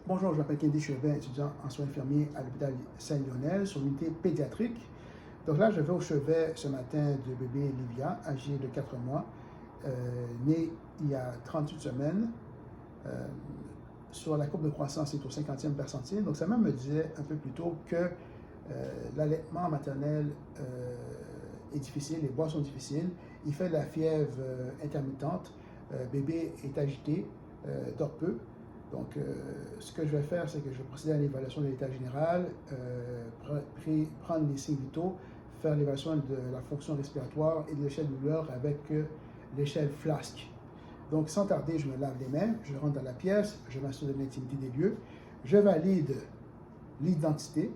Bonjour, je m'appelle Kennedy Chauvin, étudiant en soins infirmiers à l'hôpital Saint-Lionel sur l'unité pédiatrique. Donc là, je vais au chevet ce matin de bébé Livia, âgée de 4 mois, née il y a 38 semaines. Sur la courbe de croissance, c'est au 50e percentile. Donc sa mère me disait un peu plus tôt que l'allaitement maternel est difficile, les bois sont difficiles. Il fait de la fièvre intermittente. Bébé est agité, dort peu. Donc, ce que je vais faire, c'est que je vais procéder à l'évaluation de l'état général, prendre les signes vitaux, faire l'évaluation de la fonction respiratoire et de l'échelle de douleur avec l'échelle FLASK. Donc, sans tarder, je me lave les mains, je rentre dans la pièce, je m'assure de l'intimité des lieux, je valide l'identité.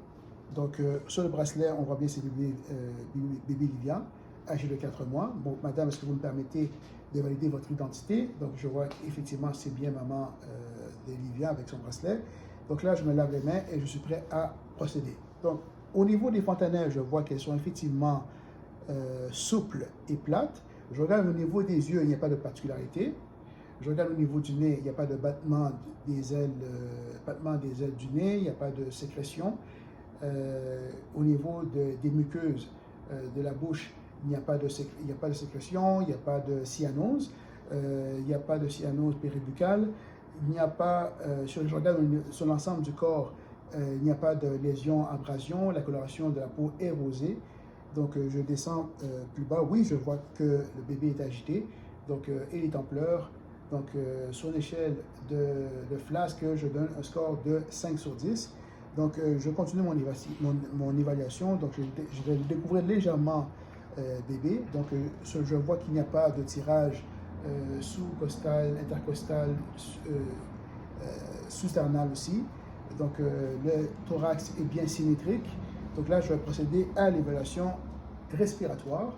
Donc, sur le bracelet, on voit bien c'est bébé Livia, âgé de 4 mois. Bon, madame, est-ce que vous me permettez de valider votre identité? Donc, je vois qu'effectivement, c'est bien maman de Livia avec son bracelet. Donc là, je me lave les mains et je suis prêt à procéder. Donc, au niveau des fontanelles, je vois qu'elles sont effectivement souples et plates. Je regarde au niveau des yeux, il n'y a pas de particularité. Je regarde au niveau du nez, il n'y a pas de battement des ailes du nez, il n'y a pas de sécrétion. Au niveau des muqueuses de la bouche, il n'y a pas de sécrétion, il n'y a pas de cyanose, il n'y a pas de cyanose péribuccale, il n'y a pas, je regarde sur l'ensemble du corps, il n'y a pas de lésion, abrasion, la coloration de la peau est rosée. Donc, je descends plus bas. Oui, je vois que le bébé est agité, donc il est en pleurs. Donc, sur l'échelle de FLASK, je donne un score de 5 sur 10. Donc, je continue mon évaluation. Donc, je vais découvrir légèrement bébé. Donc, je vois qu'il n'y a pas de tirage sous-costal, intercostal, sous-sternal aussi. Donc, le thorax est bien symétrique. Donc là, je vais procéder à l'évaluation respiratoire.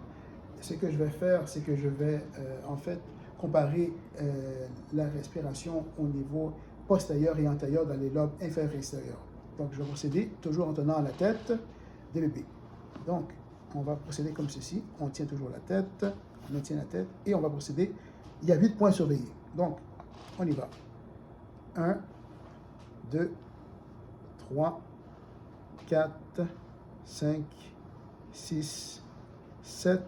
Ce que je vais faire, c'est que je vais en fait comparer la respiration au niveau postérieur et antérieur dans les lobes inférieurs et extérieurs. Donc, je vais procéder toujours en tenant la tête de bébé. Donc, on va procéder comme ceci. On tient toujours la tête, on maintient la tête et on va procéder. Il y a 8 points surveillés. Donc, on y va. 1, 2, 3, 4, 5, 6, 7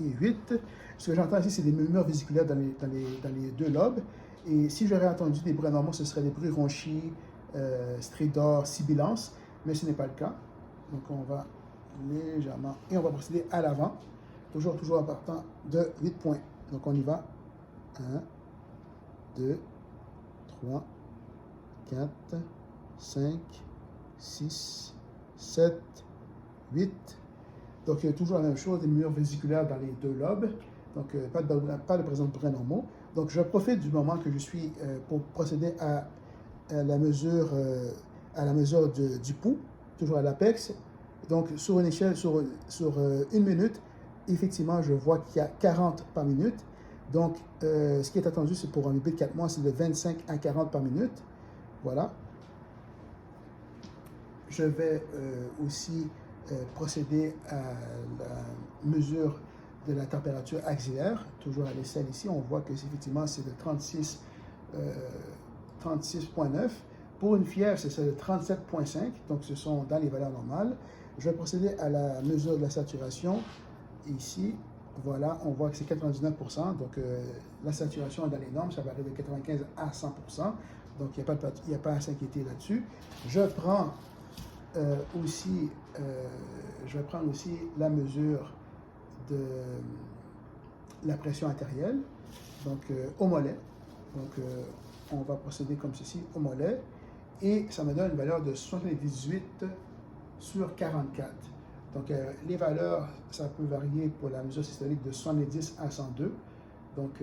et 8. Ce que j'entends ici, c'est des murmures vésiculaires dans les deux lobes. Et si j'aurais entendu des bruits anormaux, ce serait des bruits ronchis, stridors, sibilance, mais ce n'est pas le cas. Donc on va légèrement, et on va procéder à l'avant, toujours en partant de 8 points. Donc on y va. 1, 2, 3, 4, 5, 6, 7, 8. Donc, il y a toujours la même chose, des murs vésiculaires dans les deux lobes. Donc, pas de présence de bruits normaux. Donc, je profite du moment que je suis pour procéder à la mesure, du pouls, toujours à l'apex. Donc, sur une échelle, sur une minute, effectivement, je vois qu'il y a 40 par minute. Donc, ce qui est attendu, c'est pour un bébé de 4 mois, c'est de 25 à 40 par minute. Voilà. Je vais aussi procéder à la mesure de la température axillaire, toujours à l'aisselle ici. On voit que effectivement c'est de 36,9. Pour une fièvre, c'est de 37,5, donc ce sont dans les valeurs normales. Je vais procéder à la mesure de la saturation. Ici, voilà, on voit que c'est 99%, donc la saturation est dans les normes, ça varie de 95 à 100%, donc il n'y a pas à s'inquiéter là-dessus. Je prends je vais prendre aussi la mesure de la pression artérielle, donc au mollet. Donc on va procéder comme ceci au mollet, et ça me donne une valeur de 78 sur 44. Donc les valeurs, ça peut varier pour la mesure systolique de 70 à 102. Donc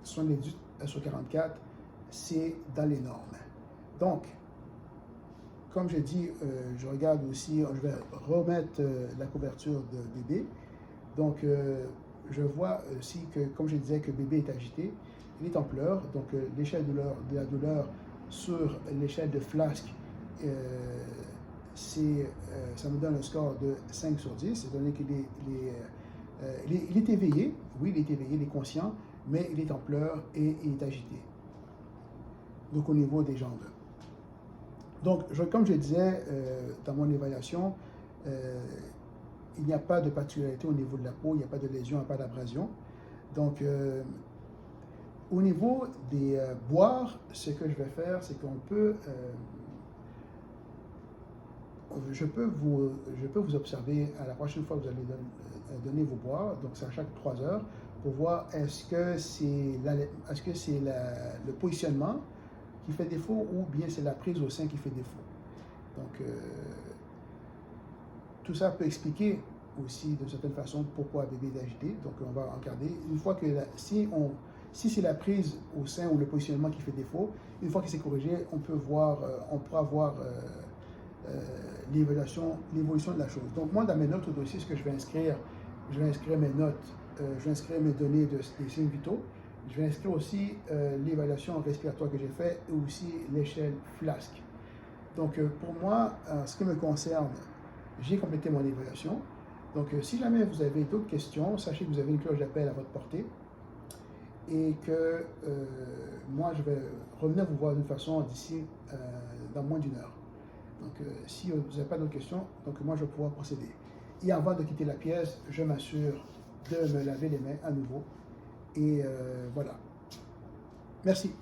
78 sur 44, c'est dans les normes. Donc, comme je dis, je regarde aussi, je vais remettre la couverture de bébé. Donc, je vois aussi que, comme je disais, que bébé est agité, il est en pleurs. Donc, l'échelle de la douleur sur l'échelle de FLASK, ça me donne un score de 5 sur 10, étant donné qu'il il est éveillé. Oui, il est éveillé, il est conscient, mais il est en pleurs et il est agité. donc au niveau des jambes. Donc, comme je disais dans mon évaluation, il n'y a pas de particularité au niveau de la peau, il n'y a pas de lésion, il n'y a pas d'abrasion. Donc, au niveau des boires, ce que je vais faire, c'est qu'on peut, je peux vous observer à la prochaine fois que vous allez donner vos boires, donc c'est à chaque 3 heures, pour voir est-ce que c'est le positionnement qui fait défaut ou bien c'est la prise au sein qui fait défaut. Donc, tout ça peut expliquer aussi de certaine façon pourquoi un bébé est agité. Donc, on va regarder. Une fois que si c'est la prise au sein ou le positionnement qui fait défaut, une fois que c'est corrigé, on pourra voir l'évolution de la chose. Donc, moi, dans mes notes au dossier, ce que je vais inscrire mes notes, je vais inscrire mes données des signes vitaux. Je vais inscrire aussi l'évaluation respiratoire que j'ai faite et aussi l'échelle FLASC. Donc, pour moi, en ce qui me concerne, j'ai complété mon évaluation. Donc, si jamais vous avez d'autres questions, sachez que vous avez une cloche d'appel à votre portée et que moi, je vais revenir vous voir d'une façon d'ici dans moins d'1 heure. Donc, si vous n'avez pas d'autres questions, donc moi, je vais pouvoir procéder. Et avant de quitter la pièce, je m'assure de me laver les mains à nouveau. Et voilà. Merci.